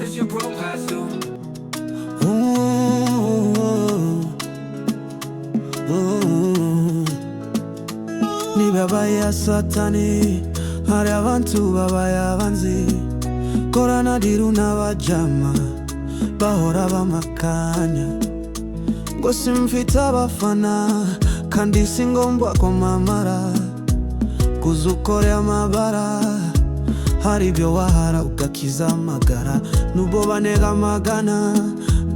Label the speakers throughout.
Speaker 1: that you broke past through.
Speaker 2: Ni baba ya satani, hari abantu babaye abanzi, korana diru n'abajama bahora bamakanya, ngo simfite abafana kandi singombwa kwamamara, kuzukore amabara, hari ibyo wahara ugakiza amagara, nubwo banega amagana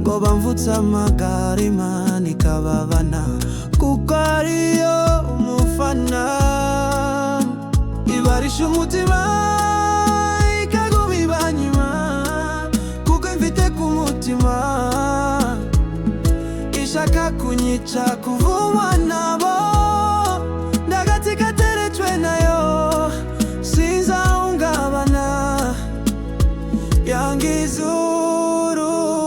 Speaker 2: ngo bamvutse amagara, Imana ikababana kuko ariyo umufana, ibarisha umutima ikaguma ibanyuma, kuko mfite ku mutima ishaka kunyica, kuvumwa nabo ndagati kateretswe nayo, sinzahungabana yangiza urutare.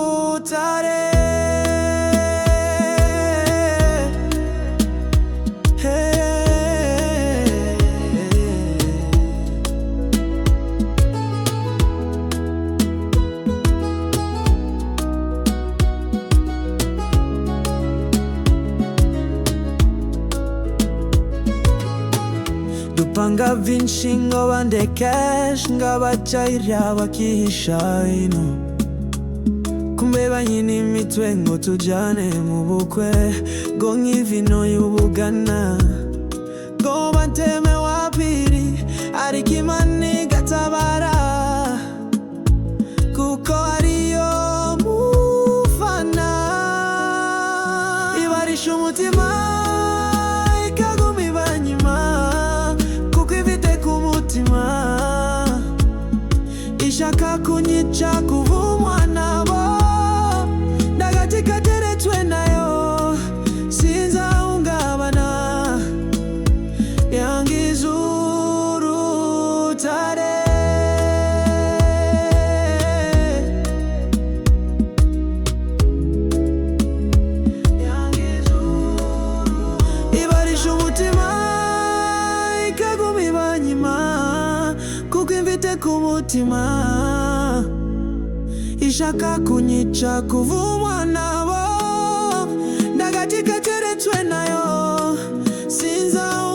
Speaker 2: Dupanga vinshi ngo bandekesh, ngabacayira bakihisha ino, kumbe banyina imitwe ngo tujane mu bukwe, ngo nk'ivino y'ubugana, ngo banteme wapiri ariko Imana igatabara, kuko ariyo mufana, ibarisha umutima ikaguma ibanyuma, ishaka kunyica, kuvumwa nabo ndagati kateretswe nayo, sinzahungabana yangiza urutare. Ibarisha umutima ikaguma ibanyima, kuko imfite ku mutima ishaka kunyica, kuvumwa nabo ndagati kateretswe nayo, sinzahungabana